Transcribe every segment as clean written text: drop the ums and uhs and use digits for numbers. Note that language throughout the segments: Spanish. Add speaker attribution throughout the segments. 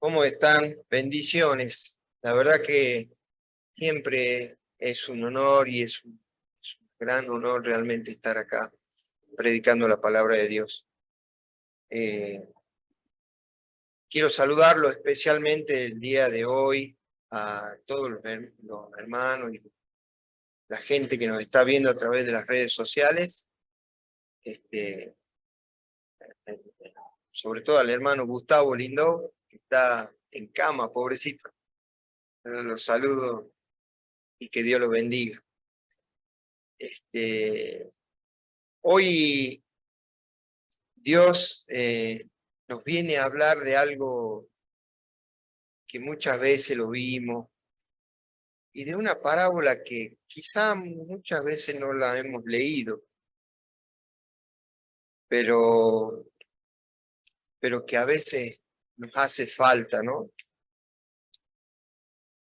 Speaker 1: ¿Cómo están? Bendiciones. La verdad que siempre es un honor y es un gran honor realmente estar acá predicando la palabra de Dios. Eh, Quiero saludarlo especialmente el día de hoy a todos los hermanos y la gente que nos está viendo a través de las redes sociales. Este, eh, Sobre todo al hermano Gustavo Lindó, que está en cama, pobrecito. Los saludo y que Dios lo bendiga. Hoy Dios nos viene a hablar de algo que muchas veces lo vimos y de una parábola que quizá muchas veces no la hemos leído, pero, pero que a veces nos hace falta, ¿no?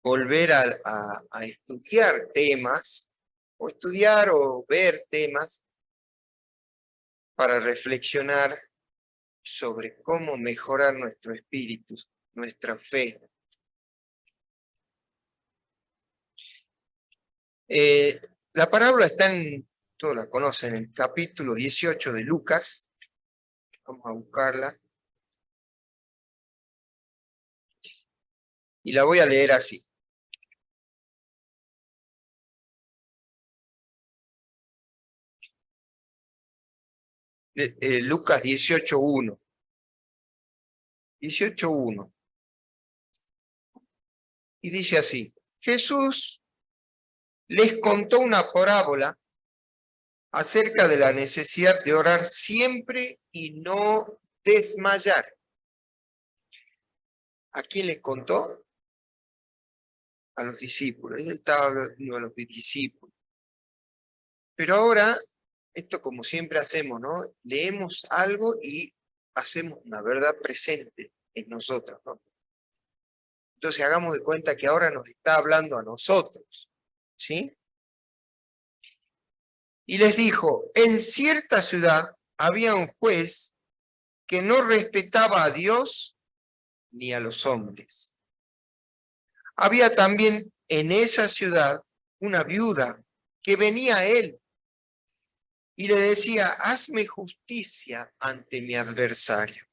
Speaker 1: Volver a estudiar temas, o estudiar o ver temas para reflexionar sobre cómo mejorar nuestro espíritu, nuestra fe. La parábola está todos la conocen, en el capítulo 18 de Lucas. Vamos a buscarla. Y la voy a leer así. Lucas 18:1. 18:1. Y dice así: Jesús les contó una parábola acerca de la necesidad de orar siempre y no desmayar. ¿A quién les contó? A los discípulos. Él estaba hablando a los discípulos. Pero ahora, esto como siempre hacemos, ¿no? Leemos algo y hacemos una verdad presente en nosotros, ¿no? Entonces hagamos de cuenta que ahora nos está hablando a nosotros, ¿sí? Y les dijo, en cierta ciudad había un juez que no respetaba a Dios ni a los hombres. Había también en esa ciudad una viuda que venía a él y le decía, hazme justicia ante mi adversario.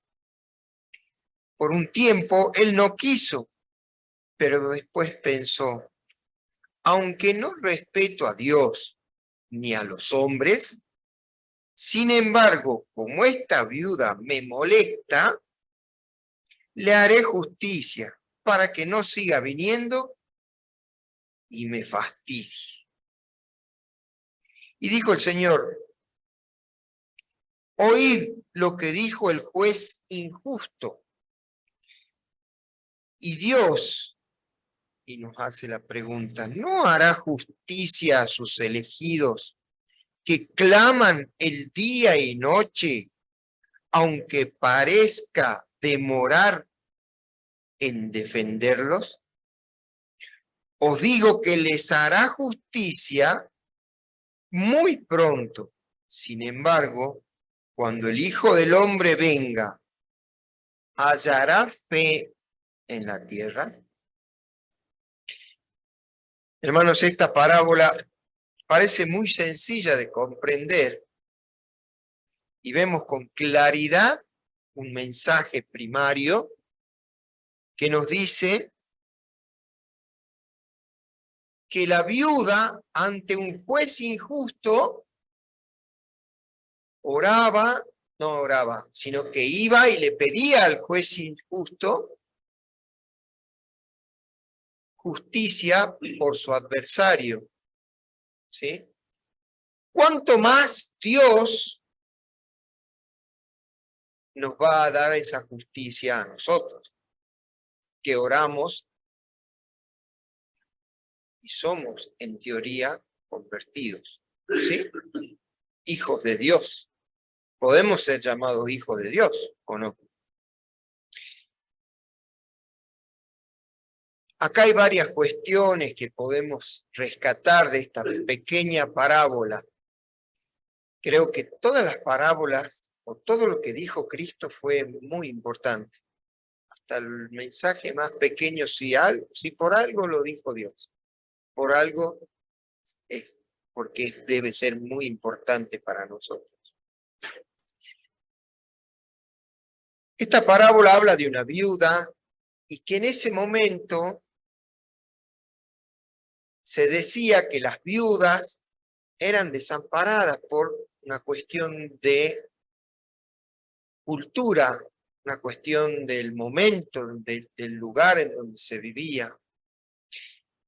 Speaker 1: Por un tiempo él no quiso, pero después pensó, aunque no respeto a Dios ni a los hombres, sin embargo, como esta viuda me molesta, le haré justicia para que no siga viniendo y me fastidie. Y dijo el Señor, oíd lo que dijo el juez injusto. Y Dios, y nos hace la pregunta, ¿no hará justicia a sus elegidos que claman el día y noche, aunque parezca demorar en defenderlos? Os digo que les hará justicia muy pronto. Sin embargo, cuando el Hijo del Hombre venga, ¿hallará fe en la tierra? Hermanos, esta parábola parece muy sencilla de comprender y vemos con claridad un mensaje primario que nos dice que la viuda ante un juez injusto no oraba, sino que iba y le pedía al juez injusto justicia por su adversario, ¿sí? ¿Cuánto más Dios nos va a dar esa justicia a nosotros, que oramos y somos, en teoría, convertidos, ¿sí? Hijos de Dios. Podemos ser llamados hijos de Dios, ¿o no? Acá hay varias cuestiones que podemos rescatar de esta pequeña parábola. Creo que todas las parábolas, o todo lo que dijo Cristo fue muy importante. hasta el mensaje más pequeño, si por algo lo dijo Dios, por algo es, porque debe ser muy importante para nosotros. Esta parábola habla de una viuda y que en ese momento se decía que las viudas eran desamparadas por una cuestión de cultura, una cuestión del momento, del lugar en donde se vivía.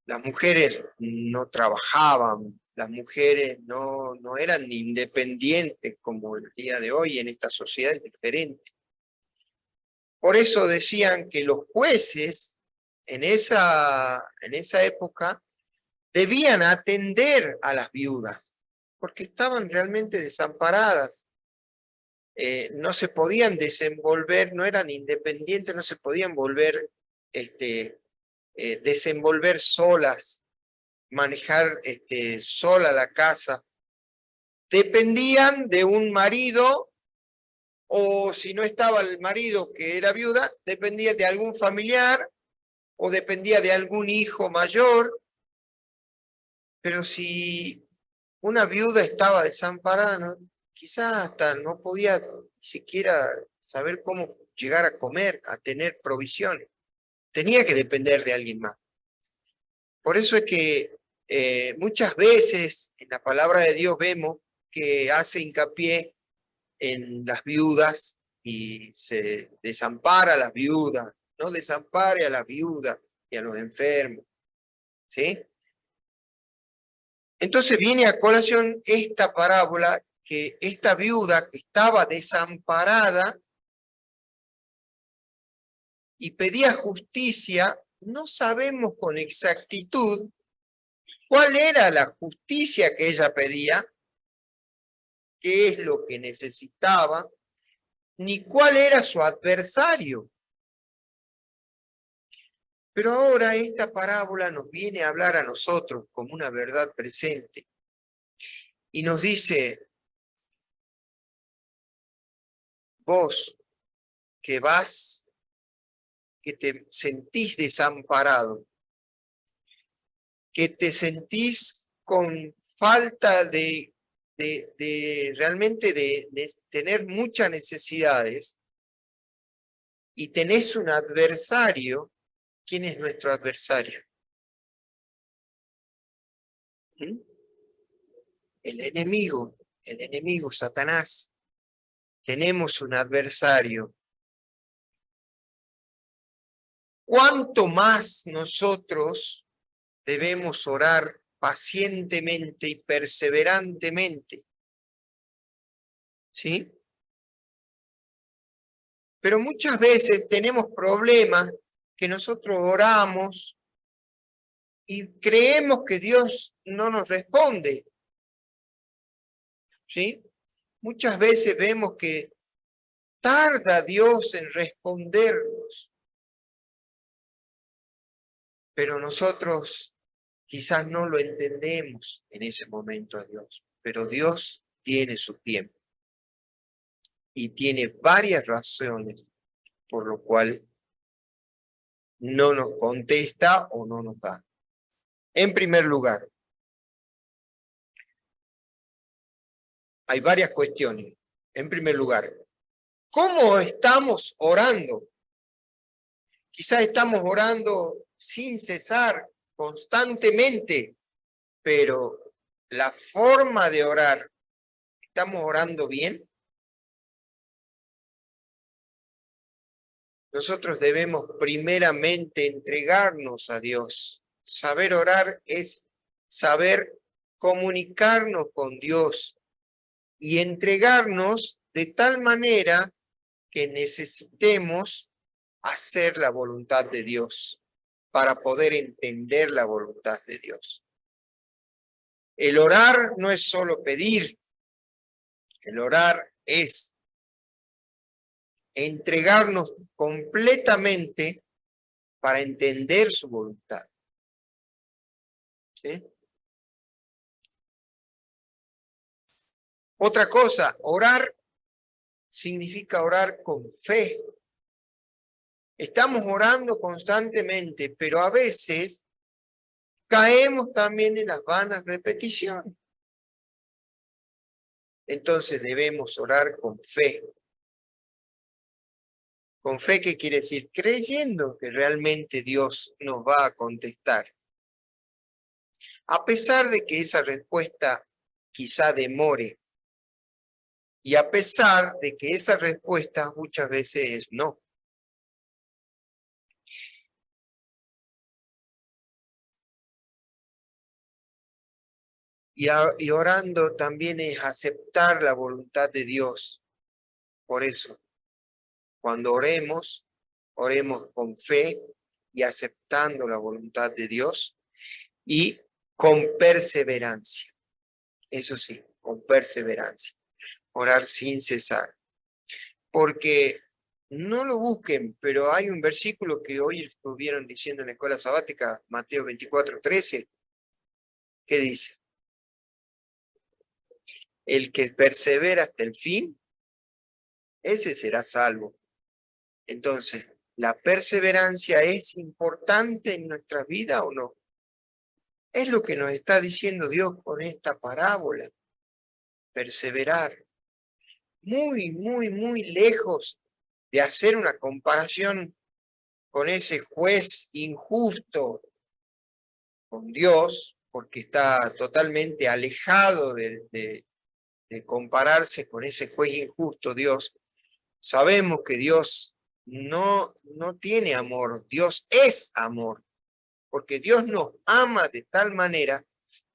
Speaker 1: Las mujeres no trabajaban, las mujeres no eran independientes como el día de hoy en esta sociedad es diferente. Por eso decían que los jueces en esa época debían atender a las viudas, porque estaban realmente desamparadas. No se podían desenvolver, no eran independientes, no se podían desenvolver solas, manejar sola la casa. Dependían de un marido, o si no estaba el marido que era viuda, dependía de algún familiar, o dependía de algún hijo mayor. Pero si una viuda estaba desamparada, quizás hasta no podía ni siquiera saber cómo llegar a comer, a tener provisiones. Tenía que depender de alguien más. Por eso es que muchas veces en la palabra de Dios vemos que hace hincapié en las viudas y se desampara a las viudas, no desampare a las viudas y a los enfermos, ¿sí? Entonces viene a colación esta parábola, que esta viuda que estaba desamparada y pedía justicia, no sabemos con exactitud cuál era la justicia que ella pedía, qué es lo que necesitaba, ni cuál era su adversario. Pero ahora esta parábola nos viene a hablar a nosotros como una verdad presente y nos dice, vos que vas, que te sentís desamparado, que te sentís con falta realmente de tener muchas necesidades y tenés un adversario. ¿Quién es nuestro adversario? ¿Mm? El enemigo, Satanás. Tenemos un adversario. ¿Cuánto más nosotros debemos orar pacientemente y perseverantemente? ¿Sí? Pero muchas veces tenemos problemas que nosotros oramos y creemos que Dios no nos responde. ¿Sí? Muchas veces vemos que tarda Dios en respondernos, pero nosotros quizás no lo entendemos en ese momento a Dios, pero Dios tiene su tiempo y tiene varias razones por lo cual no nos contesta o no nos da. En primer lugar, hay varias cuestiones. En primer lugar, ¿cómo estamos orando? Quizás estamos orando sin cesar, constantemente, pero la forma de orar, ¿estamos orando bien? Nosotros debemos primeramente entregarnos a Dios. Saber orar es saber comunicarnos con Dios y entregarnos de tal manera que necesitemos hacer la voluntad de Dios para poder entender la voluntad de Dios. El orar no es solo pedir, el orar es entregarnos completamente para entender su voluntad. ¿Sí? Otra cosa, orar significa orar con fe. Estamos orando constantemente, pero a veces caemos también en las vanas repeticiones. Entonces debemos orar con fe. ¿Con fe qué quiere decir? Creyendo que realmente Dios nos va a contestar. A pesar de que esa respuesta quizá demore, y a pesar de que esa respuesta muchas veces es no. Y orando también es aceptar la voluntad de Dios. Por eso, cuando oremos, oremos con fe y aceptando la voluntad de Dios y con perseverancia. Eso sí, con perseverancia. Orar sin cesar. Porque no lo busquen, pero hay un versículo que hoy estuvieron diciendo en la escuela sabática, Mateo 24:13, que dice: el que persevera hasta el fin, ese será salvo. Entonces, ¿la perseverancia es importante en nuestra vida o no? Es lo que nos está diciendo Dios con esta parábola. Perseverar. Muy lejos de hacer una comparación con ese juez injusto, con Dios, porque está totalmente alejado de compararse con ese juez injusto, Dios. Sabemos que Dios no tiene amor, Dios es amor, porque Dios nos ama de tal manera,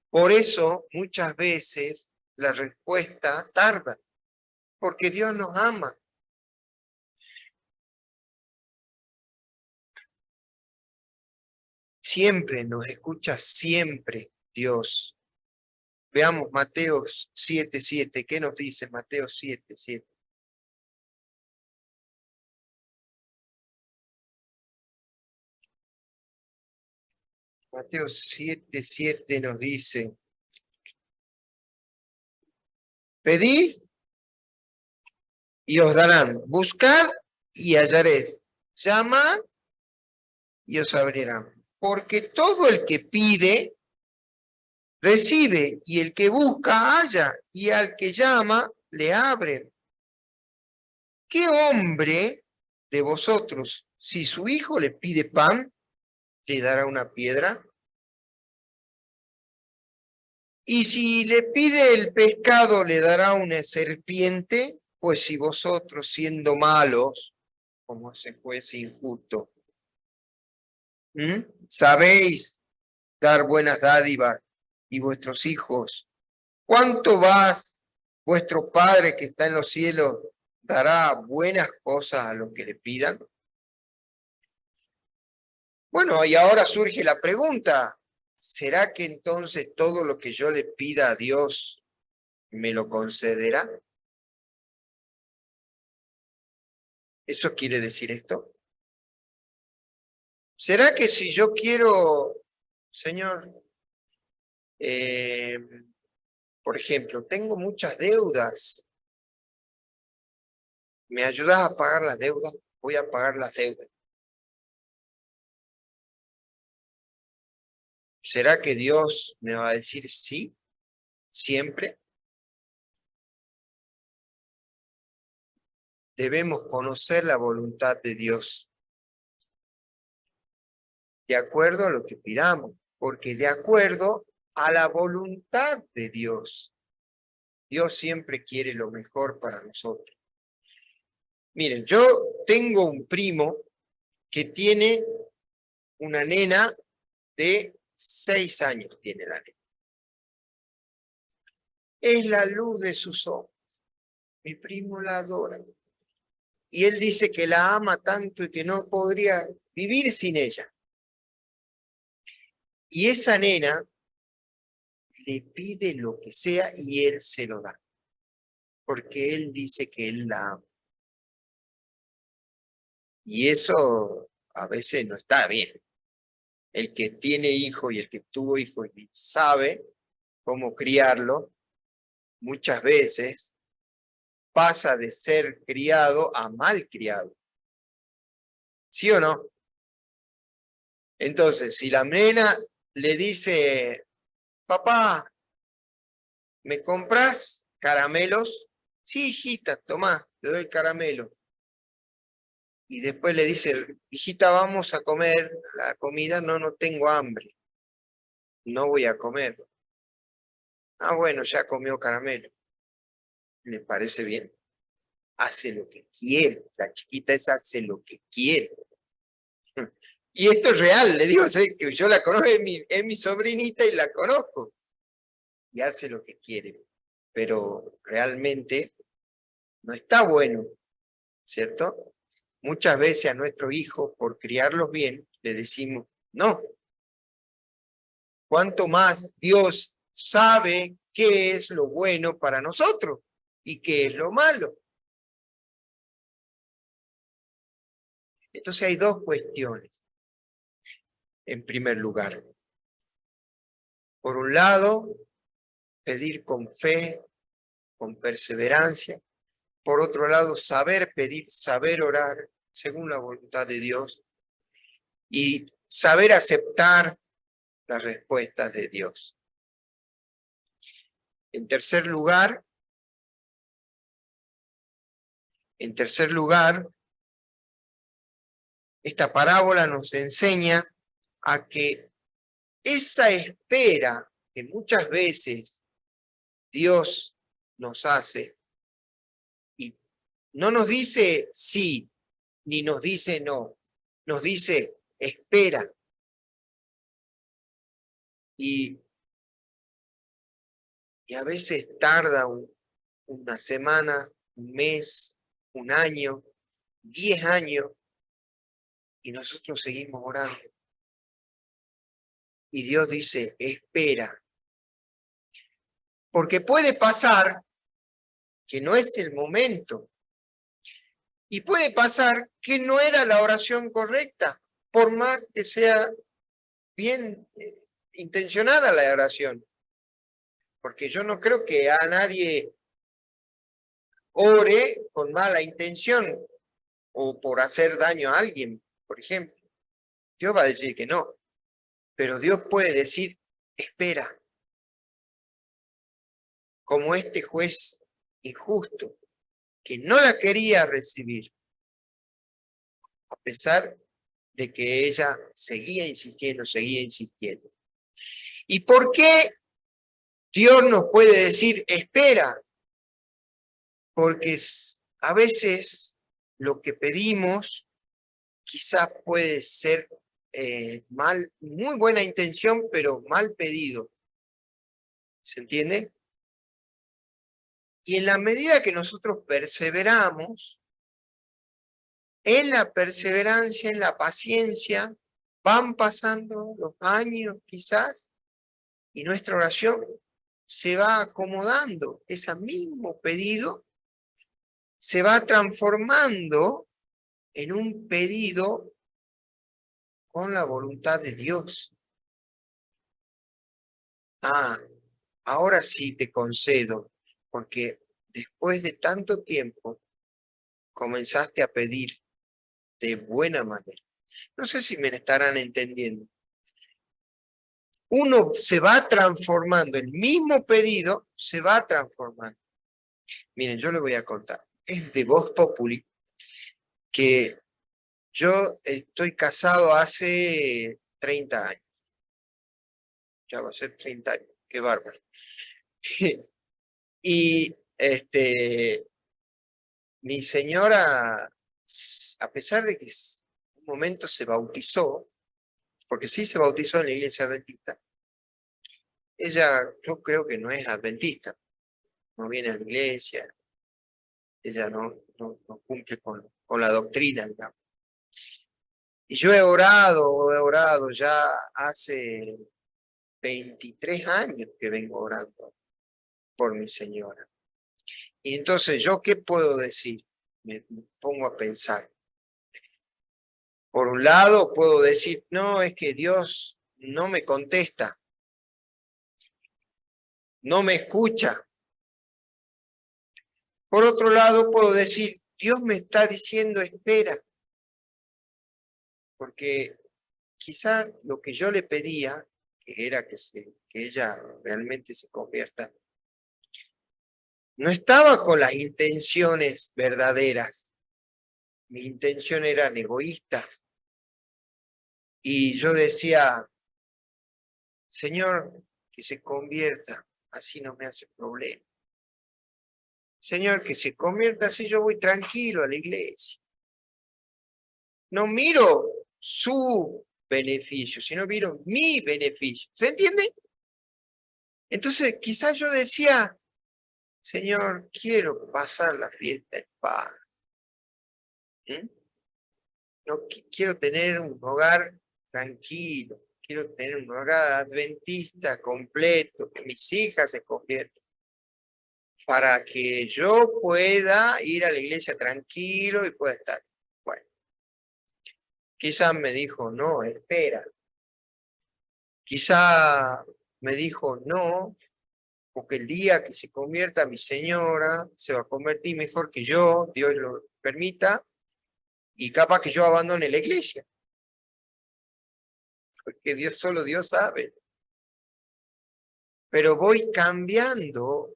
Speaker 1: por eso muchas veces la respuesta tarda, porque Dios nos ama. Siempre nos escucha, siempre Dios. Veamos Mateo 7:7. ¿Qué nos dice Mateo 7:7? Mateo 7:7 nos dice: pedid y os darán, buscad y hallaréis, llamad y os abrirán. Porque todo el que pide, recibe, y el que busca, halla, y al que llama, le abre. ¿Qué hombre de vosotros, si su hijo le pide pan, le dará una piedra? Y si le pide el pescado, le dará una serpiente. Pues si vosotros, siendo malos, como ese juez injusto, sabéis dar buenas dádivas y vuestros hijos, ¿cuánto más vuestro Padre que está en los cielos dará buenas cosas a los que le pidan? Bueno, y ahora surge la pregunta: ¿será que entonces todo lo que yo le pida a Dios me lo concederá? ¿Eso quiere decir esto? ¿Será que si yo quiero, Señor, por ejemplo, tengo muchas deudas, ¿me ayudas a pagar las deudas? Voy a pagar las deudas. ¿Será que Dios me va a decir sí, siempre? Debemos conocer la voluntad de Dios, de acuerdo a lo que pidamos, porque de acuerdo a la voluntad de Dios, Dios siempre quiere lo mejor para nosotros. Miren, yo tengo un primo que tiene una nena de 6 años, tiene la nena. Es la luz de sus ojos. Mi primo la adora. Y él dice que la ama tanto y que no podría vivir sin ella. Y esa nena le pide lo que sea y él se lo da. Porque él dice que él la ama. Y eso a veces no está bien. El que tiene hijo y el que tuvo hijo y sabe cómo criarlo, muchas veces pasa de ser criado a mal criado. ¿Sí o no? Entonces, si la nena le dice, papá, ¿me compras caramelos? Sí, hijita, tomá, te doy caramelo. Y después le dice, hijita, vamos a comer la comida, no, no tengo hambre, no voy a comer. Ah, bueno, ya comió caramelo. ¿Le parece bien? Hace lo que quiere, la chiquita esa hace lo que quiere. Y esto es real, le digo, sé que yo la conozco, es mi sobrinita y la conozco. Y hace lo que quiere, pero realmente no está bueno, ¿cierto? Muchas veces a nuestros hijos, por criarlos bien, le decimos, no. Cuanto más Dios sabe qué es lo bueno para nosotros y qué es lo malo. Entonces hay dos cuestiones. En primer lugar, por un lado, pedir con fe, con perseverancia. Por otro lado, saber pedir, saber orar según la voluntad de Dios y saber aceptar las respuestas de Dios. En tercer lugar, esta parábola nos enseña a que esa espera que muchas veces Dios nos hace y no nos dice sí, ni nos dice no, nos dice espera. Y a veces tarda una semana, un mes, un año, 10 años, y nosotros seguimos orando. Y Dios dice, espera. Porque puede pasar que no es el momento. Y puede pasar que no era la oración correcta, por más que sea bien intencionada la oración. Porque yo no creo que a nadie ore con mala intención o por hacer daño a alguien, por ejemplo. Dios va a decir que no. Pero Dios puede decir, espera, como este juez injusto, que no la quería recibir, a pesar de que ella seguía insistiendo, seguía insistiendo. ¿Y por qué Dios nos puede decir, espera? Porque a veces lo que pedimos quizás puede ser mal, muy buena intención, pero mal pedido. ¿Se entiende? Y en la medida que nosotros perseveramos, en la perseverancia, en la paciencia, van pasando los años quizás, y nuestra oración se va acomodando. Ese mismo pedido se va transformando en un pedido con la voluntad de Dios. Ah, ahora sí te concedo, porque después de tanto tiempo comenzaste a pedir de buena manera. No sé si me estarán entendiendo. Uno se va transformando, el mismo pedido se va transformando. Miren, yo le voy a contar. Es de Vox Populi que yo estoy casado hace 30 años. Ya va a ser 30 años. Qué bárbaro. Y mi señora, a pesar de que en un momento se bautizó, porque sí se bautizó en la iglesia adventista, ella yo creo que no es adventista, no viene a la iglesia, ella no cumple con la doctrina, digamos. Y yo he orado ya hace 23 años que vengo orando por mi señora. Y entonces, ¿yo qué puedo decir? Me pongo a pensar. Por un lado, puedo decir, no, es que Dios no me contesta, no me escucha. Por otro lado, puedo decir, Dios me está diciendo, espera. porque quizá lo que yo le pedía, que era que ella realmente se convierta, no estaba con las intenciones verdaderas. Mis intenciones eran egoístas. Y yo decía, Señor, que se convierta, así no me hace problema. Señor, que se convierta, así yo voy tranquilo a la iglesia. No miro su beneficio, sino miro mi beneficio. ¿Se entiende? Entonces, quizás yo decía, Señor, quiero pasar la fiesta en paz. No quiero tener un hogar tranquilo, quiero tener un hogar adventista completo, que mis hijas se conviertan, para que yo pueda ir a la iglesia tranquilo y pueda estar. Bueno, quizás me dijo, no, espera. Quizá me dijo, no, porque el día que se convierta mi señora, se va a convertir mejor que yo, Dios lo permita, y capaz que yo abandone la iglesia. Porque solo Dios sabe. Pero voy cambiando,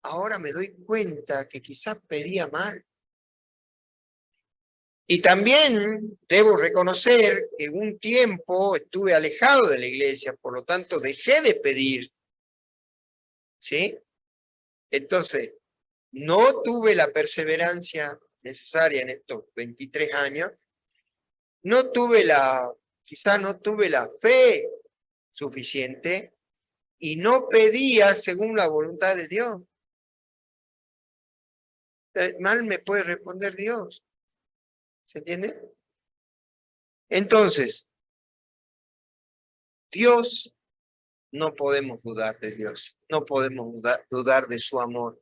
Speaker 1: ahora me doy cuenta que quizás pedía mal. Y también debo reconocer que un tiempo estuve alejado de la iglesia, por lo tanto dejé de pedir. ¿Sí? Entonces, no tuve la perseverancia necesaria en estos 23 años, quizás no tuve la fe suficiente y no pedía según la voluntad de Dios. Mal me puede responder Dios. ¿Se entiende? Entonces, Dios, no podemos dudar de Dios, no podemos dudar de su amor,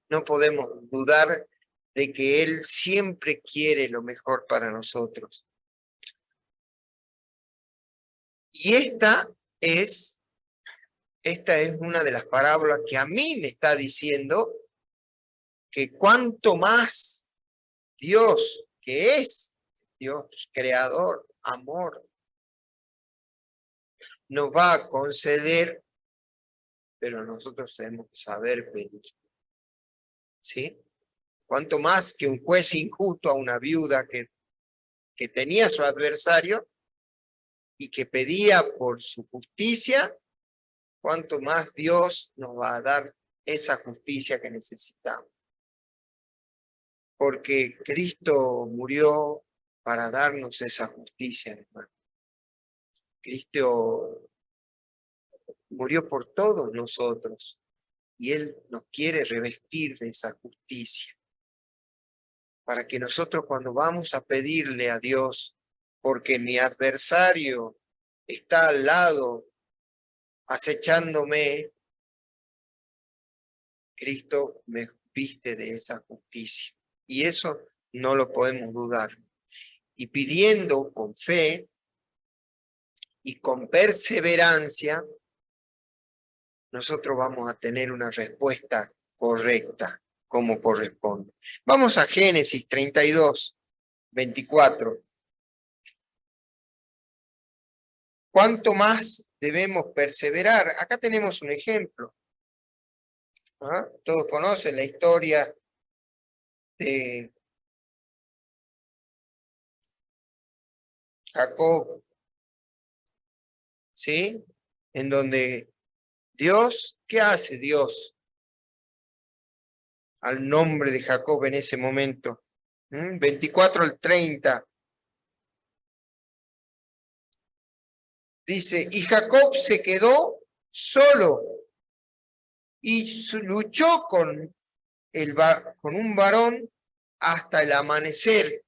Speaker 1: no podemos dudar de que Él siempre quiere lo mejor para nosotros. Y esta es una de las parábolas que a mí me está diciendo que cuanto más Dios, que es Dios creador, amor, nos va a conceder, pero nosotros tenemos que saber pedir. ¿Sí? Cuanto más que un juez injusto a una viuda que tenía a su adversario y que pedía por su justicia, cuanto más Dios nos va a dar esa justicia que necesitamos. Porque Cristo murió para darnos esa justicia, hermano. Cristo murió por todos nosotros y Él nos quiere revestir de esa justicia. Para que nosotros cuando vamos a pedirle a Dios, porque mi adversario está al lado acechándome, Cristo me viste de esa justicia. Y eso no lo podemos dudar. Y pidiendo con fe y con perseverancia, nosotros vamos a tener una respuesta correcta, como corresponde. Vamos a Génesis 32, 24. ¿Cuánto más debemos perseverar? Acá tenemos un ejemplo. ¿Ah? Todos conocen la historia de Jacob, ¿sí? En donde Dios, ¿qué hace Dios al nombre de Jacob en ese momento? 24 al 30. Dice, y Jacob se quedó solo y luchó con un varón hasta el amanecer.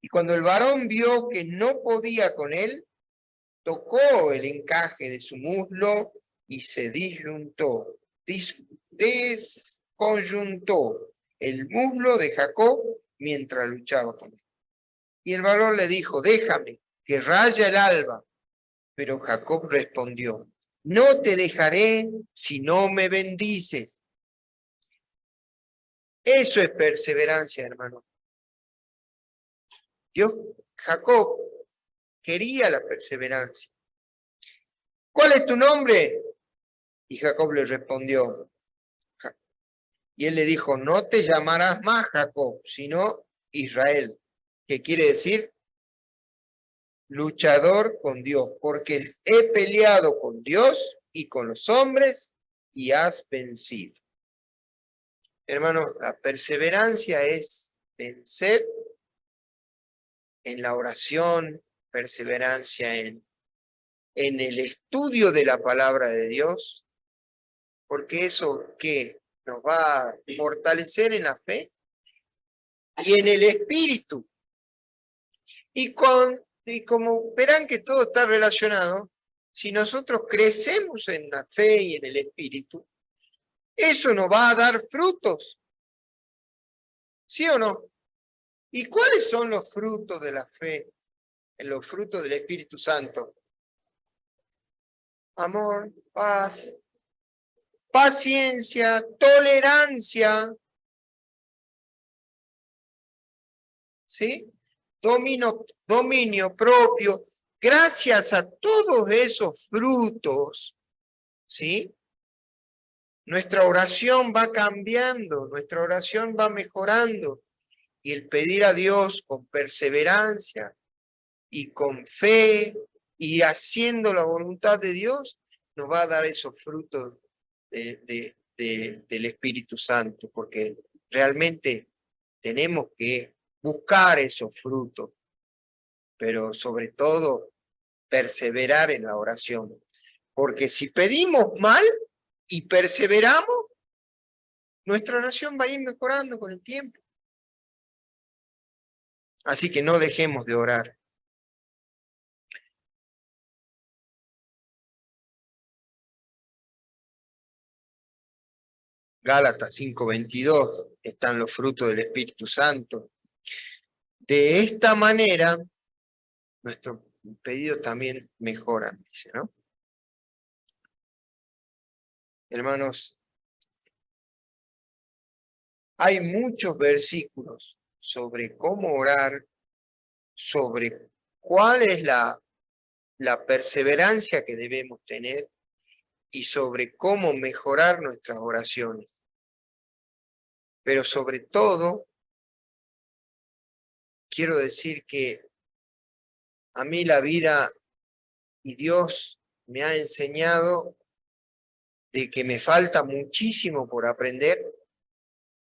Speaker 1: Y cuando el varón vio que no podía con él, tocó el encaje de su muslo y se desconyuntó el muslo de Jacob mientras luchaba con él. Y el varón le dijo, déjame, que raya el alba. Pero Jacob respondió, no te dejaré si no me bendices. Eso es perseverancia, hermano. Jacob quería la perseverancia. ¿Cuál es tu nombre? Y Jacob le respondió. Y él le dijo, no te llamarás más Jacob, sino Israel. ¿Qué quiere decir? Luchador con Dios, porque he peleado con Dios y con los hombres y has vencido. Hermanos, la perseverancia es vencer en la oración, perseverancia en el estudio de la palabra de Dios, porque eso que nos va a fortalecer en la fe y en el espíritu. Y como verán que todo está relacionado, si nosotros crecemos en la fe y en el espíritu, eso nos va a dar frutos. ¿Sí o no? ¿Y cuáles son los frutos de la fe? Los frutos del Espíritu Santo. Amor, paz, paciencia, tolerancia, ¿sí? Dominio propio. Gracias a todos esos frutos, ¿sí? Nuestra oración va cambiando, nuestra oración va mejorando. Y el pedir a Dios con perseverancia y con fe y haciendo la voluntad de Dios, nos va a dar esos frutos del Espíritu Santo, porque realmente tenemos que buscar esos frutos, pero sobre todo perseverar en la oración. Porque si pedimos mal y perseveramos, nuestra oración va a ir mejorando con el tiempo. Así que no dejemos de orar. Gálatas 5:22 están los frutos del Espíritu Santo. De esta manera, nuestros pedidos también mejoran, dice, ¿no? Hermanos, hay muchos versículos sobre cómo orar, sobre cuál es la perseverancia que debemos tener y sobre cómo mejorar nuestras oraciones. Pero sobre todo, quiero decir que a mí la vida y Dios me ha enseñado de que me falta muchísimo por aprender,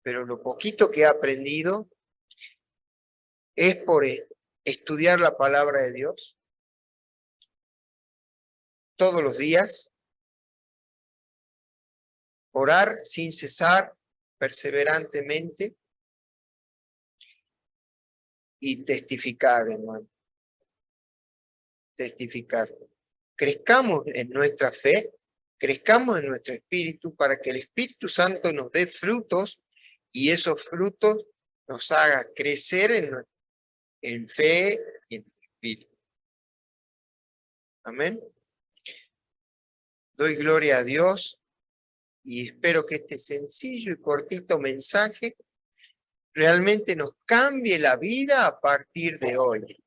Speaker 1: pero lo poquito que he aprendido es por estudiar la palabra de Dios todos los días, orar sin cesar, perseverantemente, y testificar, hermano. Testificar. Crezcamos en nuestra fe, crezcamos en nuestro espíritu para que el Espíritu Santo nos dé frutos y esos frutos nos haga crecer en fe y en espíritu. Amén. Doy gloria a Dios y espero que este sencillo y cortito mensaje realmente nos cambie la vida a partir de hoy.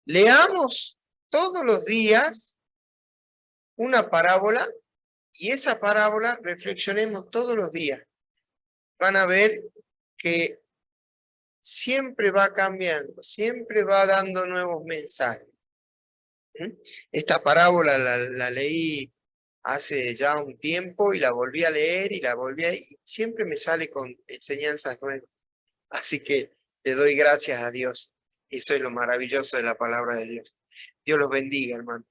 Speaker 1: Leamos todos los días una parábola y esa parábola reflexionemos todos los días. Van a ver que siempre va cambiando, siempre va dando nuevos mensajes. Esta parábola la leí hace ya un tiempo y la volví a leer y siempre me sale con enseñanzas nuevas. Así que le doy gracias a Dios. Eso es lo maravilloso de la palabra de Dios. Dios los bendiga, hermano.